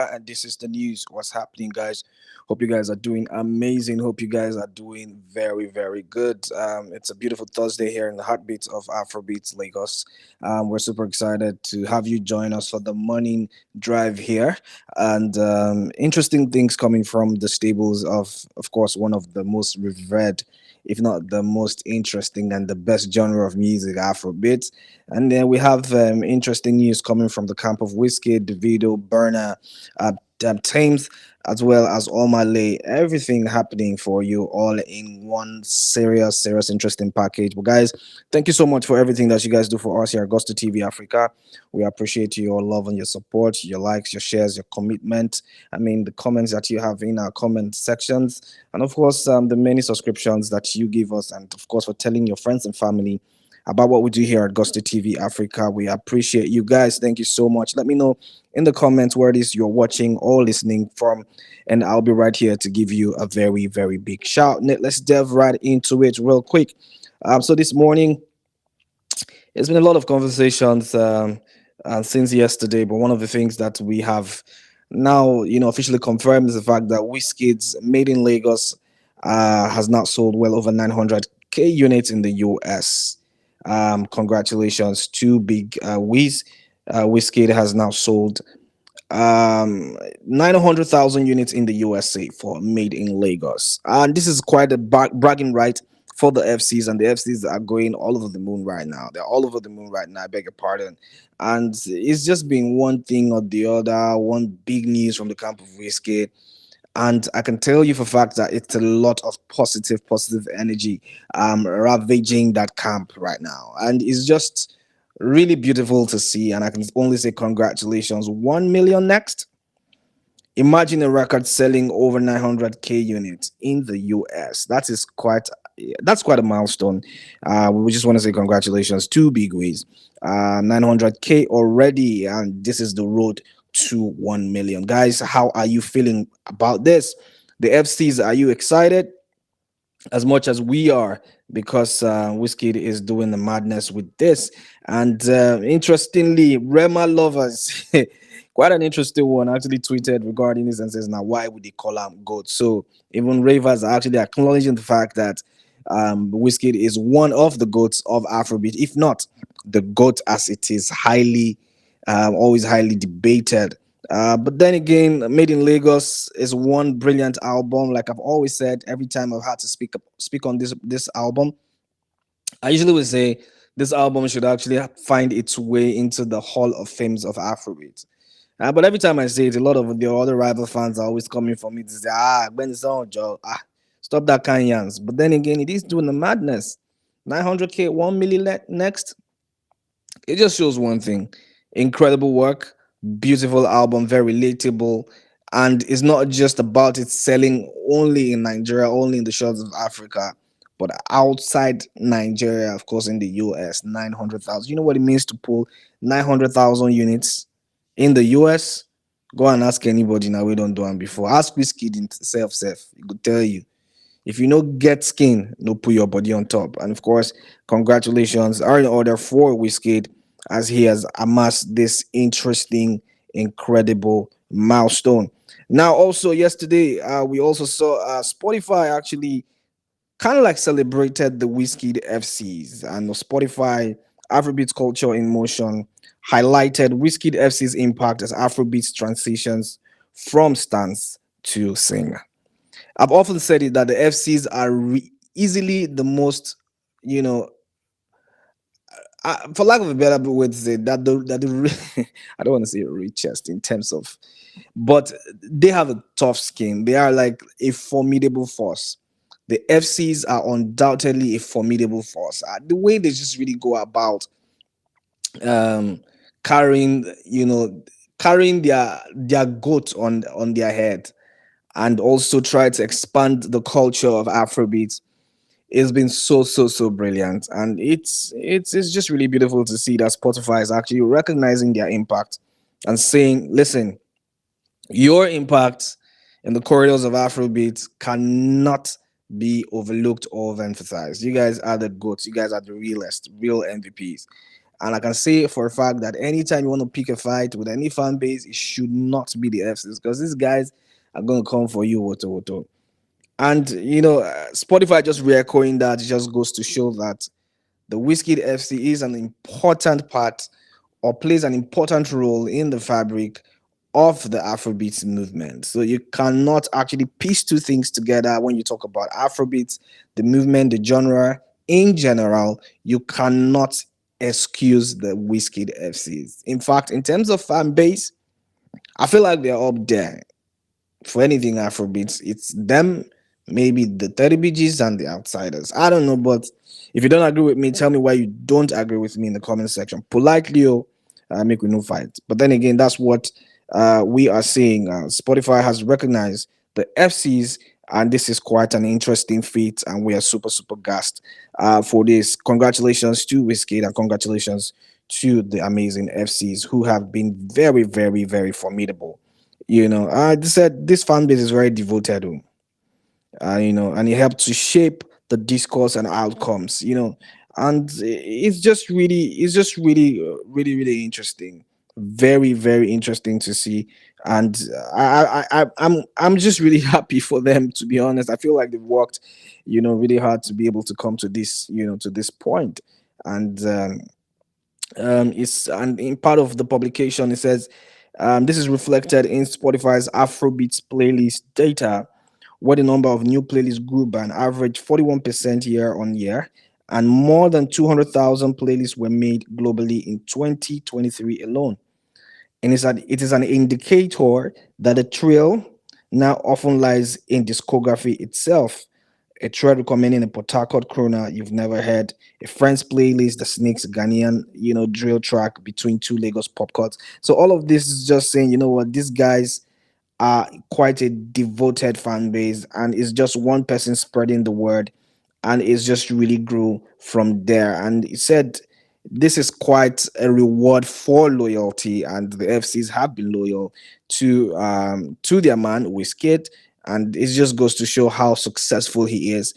And this is the news. What's happening, guys? Hope you guys are doing amazing. Hope you guys are doing very, very good. It's a beautiful Thursday here in the heartbeat of Afrobeats Lagos. We're super excited to have you join us for the morning drive here, and interesting things coming from the stables of course, one of the most revered, if not the most interesting and the best genre of music, Afrobeats. And then we have interesting news coming from the camp of Wizkid, Davido, Burna, uh, Tems, as well as Omah Lay. Everything happening for you all in one serious, interesting package. But guys, thank you so much for everything that you guys do for us here at Gusto TV Africa. We appreciate your love and your support, your likes, your shares, your commitment. I mean, the comments that you have in our comment sections, and of course, the many subscriptions that you give us, and of course, for telling your friends and family about what we do here at Gusto TV Africa. We appreciate you guys. Thank you so much. Let me know in the comments where it is you're watching or listening from, and I'll be right here to give you a very, very big shout. Let's delve right into it real quick. So this morning, it's been a lot of conversations since yesterday, but one of the things that we have now, officially confirmed is the fact that Wizkid's Made in Lagos has now sold well over 900K units in the US. Congratulations to Big Wiz. Wizkid has now sold 900,000 units in the USA for Made in Lagos. And this is quite a bragging right for the FCs, and the FCs are going all over the moon right now. They're all over the moon right now, I beg your pardon. And it's just been one thing or the other, one big news from the camp of Wizkid. And I can tell you for a fact that it's a lot of positive energy ravaging that camp right now. And it's just really beautiful to see. And I can only say congratulations. 1 million next. Imagine a record selling over 900K units in the US. That's quite a milestone. We just want to say congratulations to Big Wiz. 900K already, and this is the road to 1 million. Guys, how are you feeling about this? The FCs, are you excited as much as we are? Because Wizkid is doing the madness with this. And interestingly, Rema lovers, quite an interesting one, actually tweeted regarding this and says, now, why would they call him GOAT? So even ravers are actually acknowledging the fact that Wizkid is one of the GOATs of Afrobeat, if not the GOAT, as it is always highly debated. But then again, Made in Lagos is one brilliant album. Like I've always said, every time I've had to speak on this album, I usually would say this album should actually find its way into the Hall of Fames of Afrobeat. But every time I say it, a lot of the other rival fans are always coming for me to say, when it's on, Joe, stop that kind of yans. But then again, it is doing the madness. 900K, 1 million next. It just shows one thing: incredible work, beautiful album, very relatable, and it's not just about it selling only in Nigeria, only in the shores of Africa, but outside Nigeria, of course, in the US. 900,000. You know what it means to pull 900,000 units in the US? Go and ask anybody now. We don't do them before. Ask Whiskey himself, self. He could tell you. If you no get skin, no put your body on top. And of course, congratulations are in order for Wizkid as he has amassed this interesting, incredible milestone. Now, also yesterday, we also saw Spotify actually kind of like celebrated the Wizkid FCs, and Spotify Afrobeats Culture in Motion highlighted Wizkid FC's impact as Afrobeats transitions from stance to singer. I've often said it that the FCs are easily the most, you know, for lack of a better way to say I don't want to say richest in terms of, but they have a tough skin. They are like a formidable force. The FCs are undoubtedly a formidable force. The way they just really go about um, carrying, carrying their goat on their head, and also try to expand the culture of Afrobeat. It's been so brilliant, and it's just really beautiful to see that Spotify is actually recognizing their impact and saying, "Listen, your impact in the corridors of Afrobeat cannot be overlooked or overemphasized. You guys are the goats. You guys are the realest, real MVPs." And I can say for a fact that anytime you want to pick a fight with any fan base, it should not be the FCs, because these guys are going to come for you, Woto Woto. And Spotify just re-echoing that, it just goes to show that the Wizkid FC is an important part, or plays an important role in the fabric of the Afrobeats movement. So you cannot actually piece two things together when you talk about Afrobeats, the movement, the genre in general. You cannot excuse the Wizkid FCs. In fact, in terms of fan base, I feel like they're up there for anything Afrobeats. It's them, maybe the 30 BGs and the outsiders. I don't know, but if you don't agree with me, tell me why you don't agree with me in the comment section. Politely, make we no fight. But then again, that's what we are saying. Spotify has recognized the FCs, and this is quite an interesting feat, and we are super, super gassed for this. Congratulations to Wizkid, and congratulations to the amazing FCs who have been very, very, very formidable. I said this fan base is very devoted, and it helped to shape the discourse and outcomes, and it's just really, really, really interesting, very, very interesting to see. And I'm just really happy for them, to be honest. I feel like they've worked, really hard to be able to come to this, to this point. And it's and in part of the publication it says, this is reflected in Spotify's Afrobeats playlist data, where the number of new playlists grew by an average 41% year on year, and more than 200,000 playlists were made globally in 2023 alone. And it is an indicator that the trail now often lies in discography itself. A thread recommending a Port Harcourt crooner you've never heard, a friend's playlist that sneaks a Ghanaian, drill track between two Lagos pop cuts. So all of this is just saying, you know what, these guys are quite a devoted fan base, and it's just one person spreading the word, and it's just really grew from there. And he said this is quite a reward for loyalty, and the FCs have been loyal to their man Wizkid, and it just goes to show how successful he is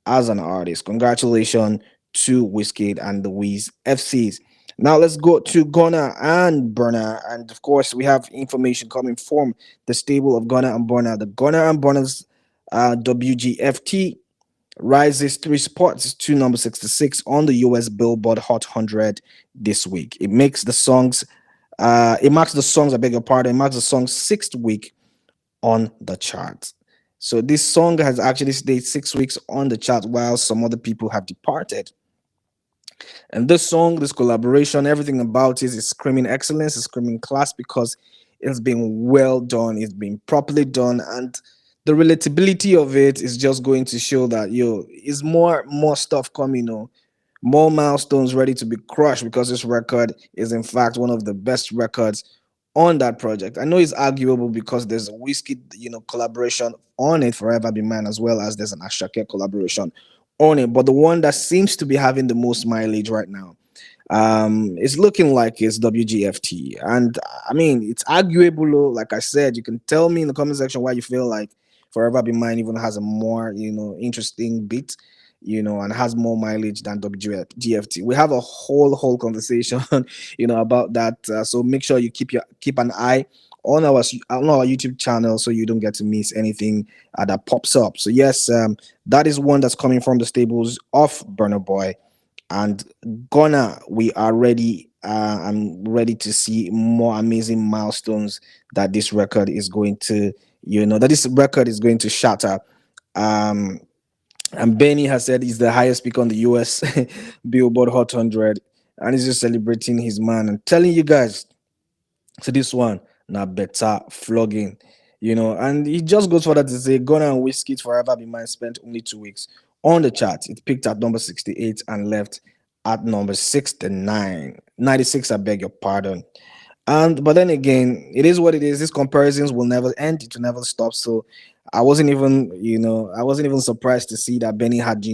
as an artist. Congratulations to Wizkid and the Wiz FCs. Now let's go to Gunna and Burna, and of course we have information coming from the stable of Gunna and Burna. The Gunna and Burna's WGFT rises three spots to number 66 on the US Billboard Hot 100 this week. It marks the songs, I beg your pardon, it marks the song's sixth week on the chart. So this song has actually stayed 6 weeks on the chart while some other people have departed. And this song, this collaboration, everything about it is screaming excellence, is screaming class, because it's been well done, it's been properly done, and the relatability of it is just going to show that is more stuff coming, more milestones ready to be crushed, because this record is in fact one of the best records on that project. I know it's arguable because there's a whiskey, collaboration on it, Forever Be Mine, as well as there's an Ashake collaboration on it. But the one that seems to be having the most mileage right now, it's looking like it's WGFT. And I mean, it's arguable, like I said. You can tell me in the comment section why you feel like Forever Be Mine even has a more, interesting beat, and has more mileage than WGFT. We have a whole conversation, about that. So make sure you keep an eye on our YouTube channel, so you don't get to miss anything that pops up. So yes, that is one that's coming from the stables of Burna Boy and Gunna. We are ready. I'm ready to see more amazing milestones that this record is going to, shatter. Um, and Benny has said he's the highest pick on the US Billboard Hot 100, and he's just celebrating his man and telling you guys, to this one, now better flogging, and it just goes further to say Gunna and Wizkid Forever Be Mine spent only 2 weeks on the chart. It peaked at number 68 and left at number 69. 96, I beg your pardon. And but then again, it is what it is. These comparisons will never end, it will never stop. So I wasn't even surprised to see that Benny had,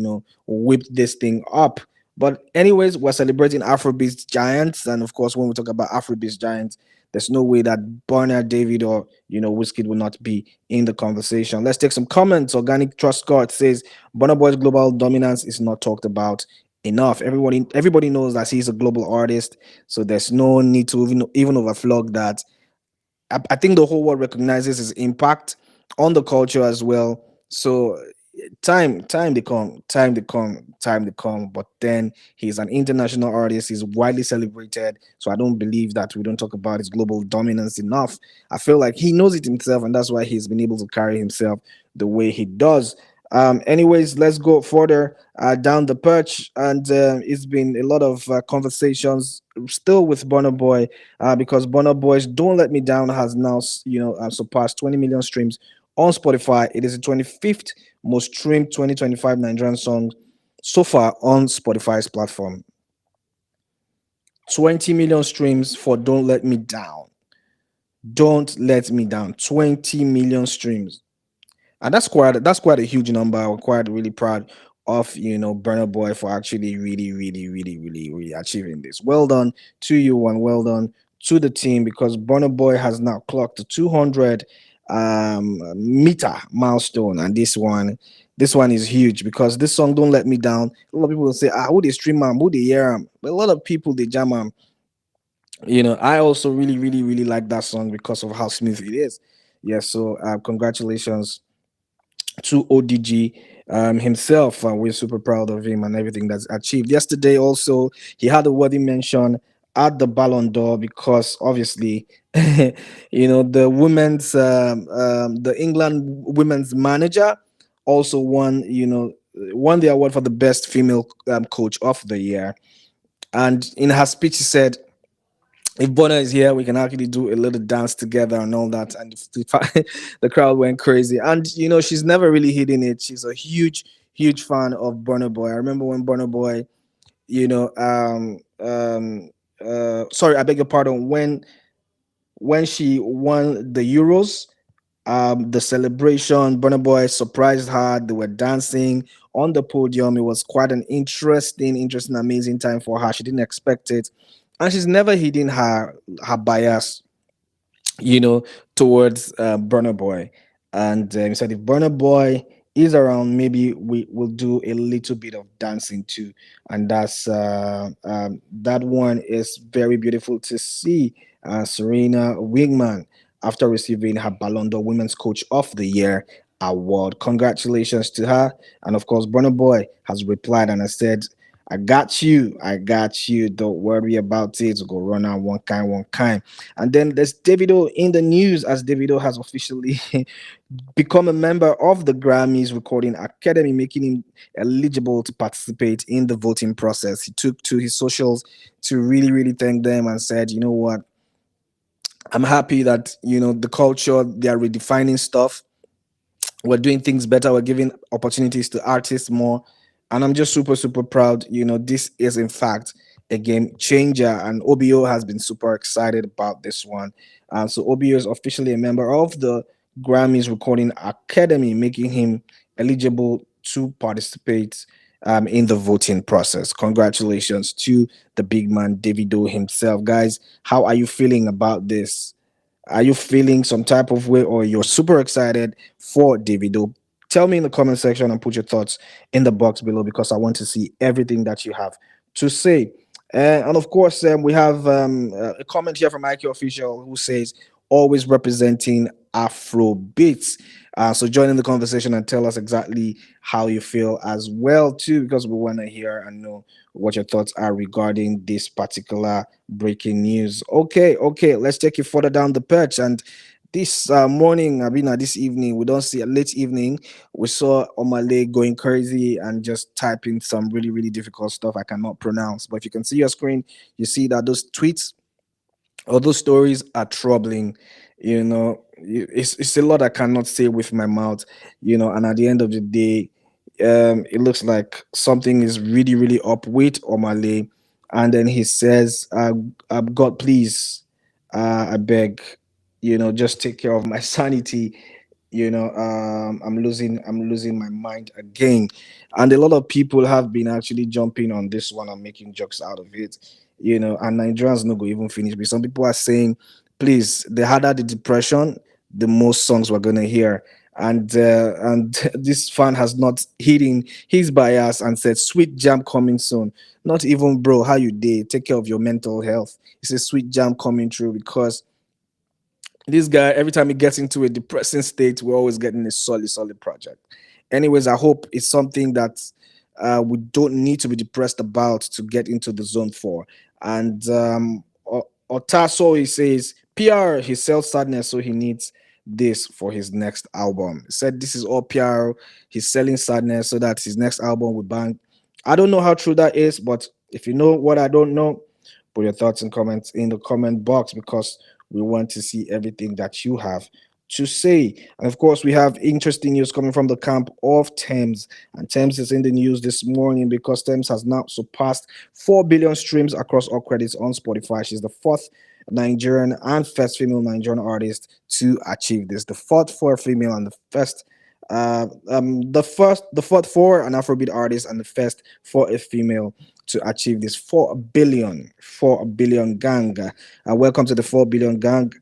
whipped this thing up. But anyways, we're celebrating Afrobeats giants, and of course, when we talk about Afrobeats giants, there's no way that Burna, David, or Wizkid will not be in the conversation. Let's take some comments. Organic Trust God says Burna Boy's global dominance is not talked about enough. Everybody knows that he's a global artist, so there's no need to even overflog that. I think the whole world recognizes his impact on the culture as well. So time to come. But then he's an international artist. He's widely celebrated. So I don't believe that we don't talk about his global dominance enough. I feel like he knows it himself, and that's why he's been able to carry himself the way he does. Anyways, let's go further down the perch, and it's been a lot of conversations still with Burna Boy, because Burna Boy's "Don't Let Me Down" has now surpassed 20 million streams on Spotify. It is the 25th most streamed 2025 Nigerian song so far on Spotify's platform. 20 million streams for "Don't Let Me Down." Don't let me down. 20 million streams. And that's quite a huge number. We're quite really proud of Burna Boy for actually really, really, really, really, really achieving this. Well done to you, and well done to the team, because Burna Boy has now clocked the 200 meter milestone, and this one is huge, because this song "Don't Let Me Down." A lot of people will say, who they stream am, who they hear am, but a lot of people they jam am. I also really, really, really like that song because of how smooth it is. Yeah, so congratulations to ODG himself. We're super proud of him and everything that's achieved. Yesterday, also, he had a worthy mention at the Ballon d'Or, because obviously, the England women's manager also won the award for the best female coach of the year. And in her speech, she said, if Bonner is here, we can actually do a little dance together and all that. And the crowd went crazy. And she's never really hidden it. She's a huge, huge fan of Burna Boy. I remember when Burna Boy, you know, sorry, I beg your pardon. When she won the Euros, the celebration, Burna Boy surprised her. They were dancing on the podium. It was quite an interesting, amazing time for her. She didn't expect it, and she's never hidden her bias, you know, towards Burna Boy. And he said, if Burna Boy is around, maybe we will do a little bit of dancing too. And that one is very beautiful to see. Serena Wigman, after receiving her Ballon d'Or Women's Coach of the Year award. Congratulations to her. And of course, Burna Boy has replied and has said, I got you. I got you. Don't worry about it. Go run out one kind, one kind. And then there's Davido in the news, as Davido has officially become a member of the Grammys Recording Academy, making him eligible to participate in the voting process. He took to his socials to really, really thank them and said, you know what? I'm happy that, the culture, they are redefining stuff. We're doing things better. We're giving opportunities to artists more, and I'm just super super proud. This is in fact a game changer, and OBO has been super excited about this one. So OBO is officially a member of the Grammys Recording Academy, making him eligible to participate in the voting process. Congratulations to the big man Davido himself, guys. How are you feeling about this? Are you feeling some type of way, or you're super excited for Davido? Tell me in the comment section and put your thoughts in the box below, because I want to see everything that you have to say. And of course, we have a comment here from Ike Official, who says, always representing Afro beats. So join in the conversation and tell us exactly how you feel as well too, because we want to hear and know what your thoughts are regarding this particular breaking news. Okay, let's take it further down the perch. And this morning, Abina, this evening, we don't see a late evening. We saw Omah Lay going crazy and just typing some really, really difficult stuff I cannot pronounce. But if you can see your screen, you see that those tweets or those stories are troubling. It's a lot I cannot say with my mouth. And at the end of the day, it looks like something is really, really up with Omah Lay. And then he says, God, please, I beg, just take care of my sanity. I'm losing my mind again. And a lot of people have been actually jumping on this one and making jokes out of it. And Nigerians no go even finish. But some people are saying, please, the harder the depression, the most songs we're gonna hear. and this fan has not hidden his bias and said, "Sweet jam coming soon." Not even, bro, how you did? Take care of your mental health. It's a sweet jam coming through because this guy, every time he gets into a depressing state, we're always getting a solid project. Anyways, I hope it's something that we don't need to be depressed about to get into the zone for. And Otaso, he says, PR, he sells sadness, so he needs this for his next album. He said this is all PR. He's selling sadness so that his next album will bang. I don't know how true that is, but if you know what I don't know, put your thoughts and comments in the comment box because we want to see everything that you have to say. And of course, we have interesting news coming from the camp of Tems. And Tems is in the news this morning because Tems has now surpassed 4 billion streams across all credits on Spotify. She's the fourth Nigerian and first female Nigerian artist to achieve this. The fourth for a female and the first the fourth for an Afrobeat artist and the first for a female to achieve this 4 billion gang. Welcome to the 4 billion gang.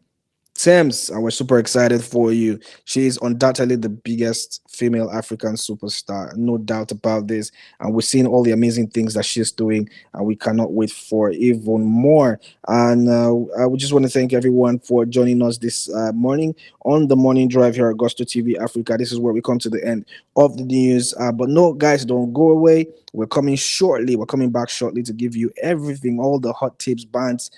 Tems, and we're super excited for you. She is undoubtedly the biggest female African superstar, no doubt about this. And we're seeing all the amazing things that she's doing, and we cannot wait for even more. And we just want to thank everyone for joining us this morning on the morning drive here at Gusto TV Africa. This is where we come to the end of the news. But no, guys, don't go away. We're coming shortly. We're coming back shortly to give you everything, all the hot tips, bands,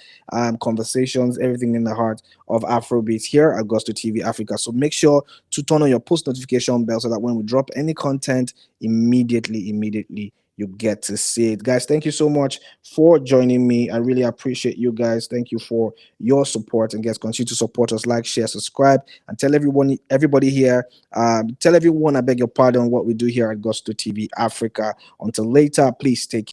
conversations, everything in the heart of Afrobeat here at Gusto TV Africa. So make sure to turn on your post notification bell so that when we drop any content, immediately you get to see it. Guys, thank you so much for joining me. I really appreciate you guys. Thank you for your support, and guys, continue to support us, like, share, subscribe, and tell everybody here, tell everyone, I beg your pardon, what we do here at Gusto TV Africa. Until later, please take care.